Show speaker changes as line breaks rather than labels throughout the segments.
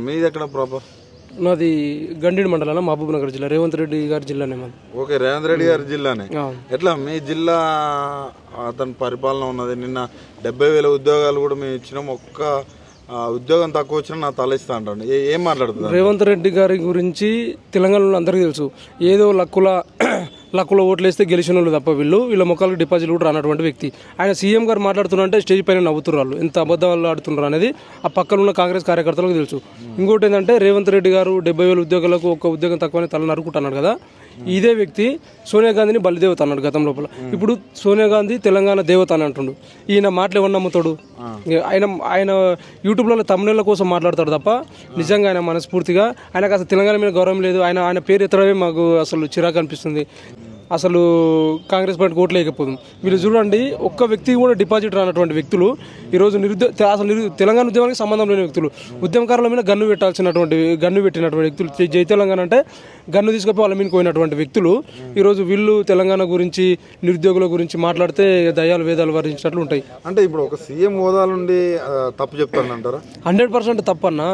మీది ఎక్కడ ప్రాపర్?
నాది గండిడి మండలం, మహబూబ్ నగర్ జిల్లా, రేవంత్ రెడ్డి గారి జిల్లానే మాది.
ఓకే, రేవంత్ రెడ్డి గారి జిల్లానే. ఎట్లా మీ జిల్లా అతని పరిపాలన ఉన్నది? నిన్న 70,000 ఉద్యోగాలు కూడా మేము ఇచ్చినాం, ఒక్క ఉద్యోగం తక్కువ వచ్చినా నా తల ఇస్తా అంటాడు. ఏం మాట్లాడుతుంది?
రేవంత్ రెడ్డి గారి గురించి తెలంగాణలో అందరికీ తెలుసు. ఏదో లక్కుల ఓట్లు వేస్తే గెలిచిన వాళ్ళు తప్ప వీళ్ళ ముఖాలకు డిపాజిట్ కూడా రానటువంటి వ్యక్తి. ఆయన సీఎం గారు మాట్లాడుతున్నారంటే స్టేజ్ పైన నవ్వుతున్నారు, ఎంత అబద్ధాలు ఆడుతున్నారు అనేది ఆ పక్కన ఉన్న కాంగ్రెస్ కార్యకర్తలకు తెలుసు. ఇంకోటి ఏంటంటే రేవంత్ రెడ్డి గారు 70,000 ఉద్యోగాలకు ఒక్క ఉద్యోగం తక్కువని తల నరుకుంటున్నాడు కదా. ఇదే వ్యక్తి సోనియా గాంధీని బలిదేవత అన్నాడు గతం లోపల. ఇప్పుడు సోనియా గాంధీ తెలంగాణ దేవత అని అంటుండు. ఈయన మాటలు ఏమన్నా నమ్ముతాడు? ఆయన యూట్యూబ్లో తమిళ కోసం మాట్లాడతాడు తప్ప నిజంగా ఆయన మనస్ఫూర్తిగా ఆయనకు అసలు తెలంగాణ మీద గౌరవం లేదు. ఆయన పేరు ఎత్తడమే మాకు అసలు చిరాకు అనిపిస్తుంది. అసలు కాంగ్రెస్ పార్టీకి ఓట్లు వేయకపోతుంది. వీళ్ళు చూడండి, ఒక్క వ్యక్తికి కూడా డిపాజిట్ రానటువంటి వ్యక్తులు ఈరోజు తెలంగాణ ఉద్యమానికి సంబంధం లేని వ్యక్తులు, ఉద్యమకారుల మీద గన్ను పెట్టినటువంటి వ్యక్తులు, జై తెలంగాణ అంటే గన్ను తీసుకుపోయి వాళ్ళ మీద పోయినటువంటి వ్యక్తులు ఈరోజు వీళ్ళు తెలంగాణ గురించి, నిరుద్యోగుల గురించి మాట్లాడితే దయాలు వేదాలు వర్ణించినట్లు ఉంటాయి.
అంటే ఇప్పుడు ఒక సీఎం హోదా నుండి తప్పు చెప్తానంటారా?
100% తప్పన్నా.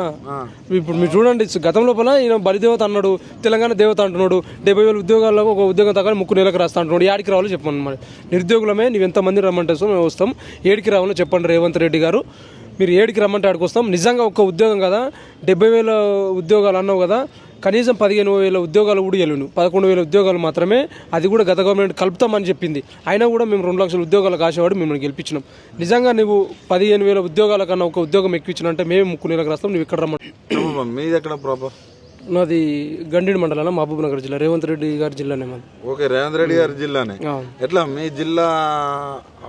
ఇప్పుడు మీరు చూడండి, గతం లోపల ఈయన బలిదేవత అన్నాడు, తెలంగాణ దేవత అంటున్నాడు. 70,000 ఉద్యోగాల్లో ఒక ఉద్యోగం తగ్గ 3 నెలలకు రాస్తా అంటున్నాడు. ఏడికి రావాలో చెప్పండి. మరి నిరుద్యోగులమే, నువ్వు ఎంతమంది రమ్మంటే మేము వస్తాం. ఏడికి రావాలో చెప్పండి రేవంత్ రెడ్డి గారు. మీరు ఏడికి రమ్మంటే ఆడికి వస్తాం. నిజంగా ఒక్క ఉద్యోగం కదా, 70,000 ఉద్యోగాలు అన్నావు కదా, కనీసం 15,000 ఉద్యోగాలు కూడా వెళ్ళను, 11,000 ఉద్యోగాలు మాత్రమే. అది కూడా గత గవర్నమెంట్ కలుపుతామని చెప్పింది. అయినా కూడా మేము 2 లక్షల ఉద్యోగాలకు ఆశవాడి మిమ్మల్ని గెలిపించినాం. నిజంగా నువ్వు 15,000 ఉద్యోగాల కన్నా ఒక ఉద్యోగం ఎక్కువచ్చినంటే మేము 3 నెలలకు రాస్తాం. నువ్వు ఇక్కడ రమ్మంటే.
మీది ఎక్కడ ప్రాపర్?
నాది గండిడి మండలం, మహబూబ్ నగర్ జిల్లా, రేవంత్ రెడ్డి గారి జిల్లానే మాది.
ఓకే, రేవంత్ రెడ్డి గారి జిల్లానే. ఎట్లా మీ జిల్లా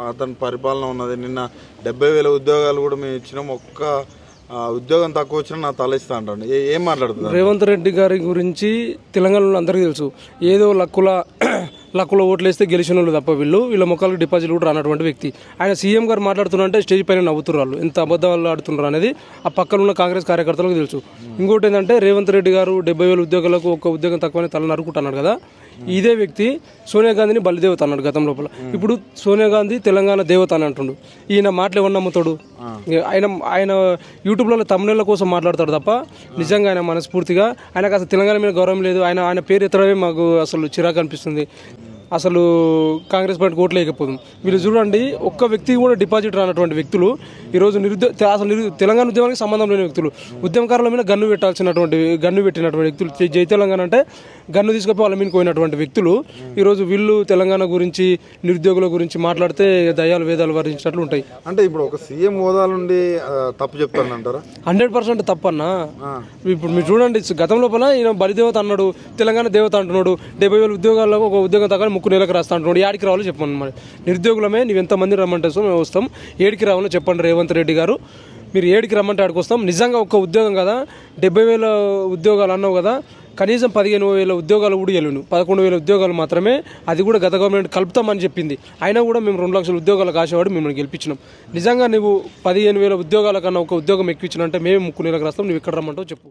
అతని పరిపాలన ఉన్నది? నిన్న 70,000 ఉద్యోగాలు కూడా మేము ఇచ్చినాం, ఒక్క ఉద్యోగం తక్కువ వచ్చినా నా తల ఇస్తా అంటాడు. ఏం మాట్లాడుతుంది?
రేవంత్ రెడ్డి గారి గురించి తెలంగాణలో అందరికీ తెలుసు. ఏదో లక్కుల ఓట్లు వేస్తే గెలిచిన వాళ్ళు తప్ప వీళ్ళ ముఖాలకు డిపాజిట్ కూడా రానటువంటి వ్యక్తి. ఆయన సీఎం గారు మాట్లాడుతున్నారంటే స్టేజ్ పైన నవ్వుతున్నారు, ఎంత అబద్ధాలు ఆడుతున్నారు అనేది ఆ పక్కన ఉన్న కాంగ్రెస్ కార్యకర్తలకు తెలుసు. ఇంకోటి ఏంటంటే రేవంత్ రెడ్డి గారు 70,000 ఉద్యోగాలకు ఒక్క ఉద్యోగం తక్కువని తల నరుకుంటున్నాడు కదా. ఇదే వ్యక్తి సోనియా గాంధీని బలిదేవత అన్నాడు గతం లోపల. ఇప్పుడు సోనియా గాంధీ తెలంగాణ దేవత అని అంటుండు. ఈయన మాటలు ఏమన్నా నమ్ముతాడు? ఆయన యూట్యూబ్లో తమిళ కోసం మాట్లాడతాడు తప్ప నిజంగా ఆయన మనస్ఫూర్తిగా ఆయనకు అసలు తెలంగాణ మీద గౌరవం లేదు. ఆయన పేరు ఎత్తడమే మాకు అసలు చిరాకు అనిపిస్తుంది. అసలు కాంగ్రెస్ పార్టీకి ఓట్లు వేయకపోతుంది. వీళ్ళు చూడండి, ఒక్క వ్యక్తికి కూడా డిపాజిట్ రానటువంటి వ్యక్తులు ఈరోజు తెలంగాణ ఉద్యమానికి సంబంధం లేని వ్యక్తులు, ఉద్యమకారుల మీద గన్ను పెట్టినటువంటి వ్యక్తులు, జై తెలంగాణ అంటే గన్ను తీసుకుపోయి వాళ్ళ మీద పోయినటువంటి వ్యక్తులు ఈరోజు వీళ్ళు తెలంగాణ గురించి, నిరుద్యోగుల గురించి మాట్లాడితే దయాలు వేదాలు వర్ణించినట్లు ఉంటాయి.
అంటే ఇప్పుడు ఒక సీఎం హోదా నుండి తప్పు చెప్తానంటారా?
100% తప్పన్నా. ఇప్పుడు మీరు చూడండి, గతం లోపల ఈయన బలిదేవత అన్నాడు, తెలంగాణ దేవత అంటున్నాడు. 70,000 ఉద్యోగాల్లో ఒక ఉద్యోగం తగ్గ 3 నెలలకు రాస్తా అంటున్నాడు. ఏడికి రావాలో చెప్పండి. మరి నిరుద్యోగులమే, నువ్వు ఎంతమంది రమ్మంటే మేము వస్తాం. ఏడికి రావాలో చెప్పండి రేవంత్ రెడ్డి గారు. మీరు ఏడికి రమ్మంటే ఆడికి వస్తాం. నిజంగా ఒక్క ఉద్యోగం కదా, 70,000 ఉద్యోగాలు అన్నావు కదా, కనీసం 15,000 ఉద్యోగాలు కూడా వెళ్ళను, 11,000 ఉద్యోగాలు మాత్రమే. అది కూడా గత గవర్నమెంట్ కలుపుతామని చెప్పింది. అయినా కూడా మేము 2 లక్షల ఉద్యోగాలకు ఆశవాడి మిమ్మల్ని గెలిపించినాం. నిజంగా నువ్వు 15,000 ఉద్యోగాల కన్నా ఒక ఉద్యోగం ఎక్కువచ్చినంటే మేము 3 నెలలకు రాస్తాం. నువ్వు ఇక్కడ రమ్మంటావు చెప్పు.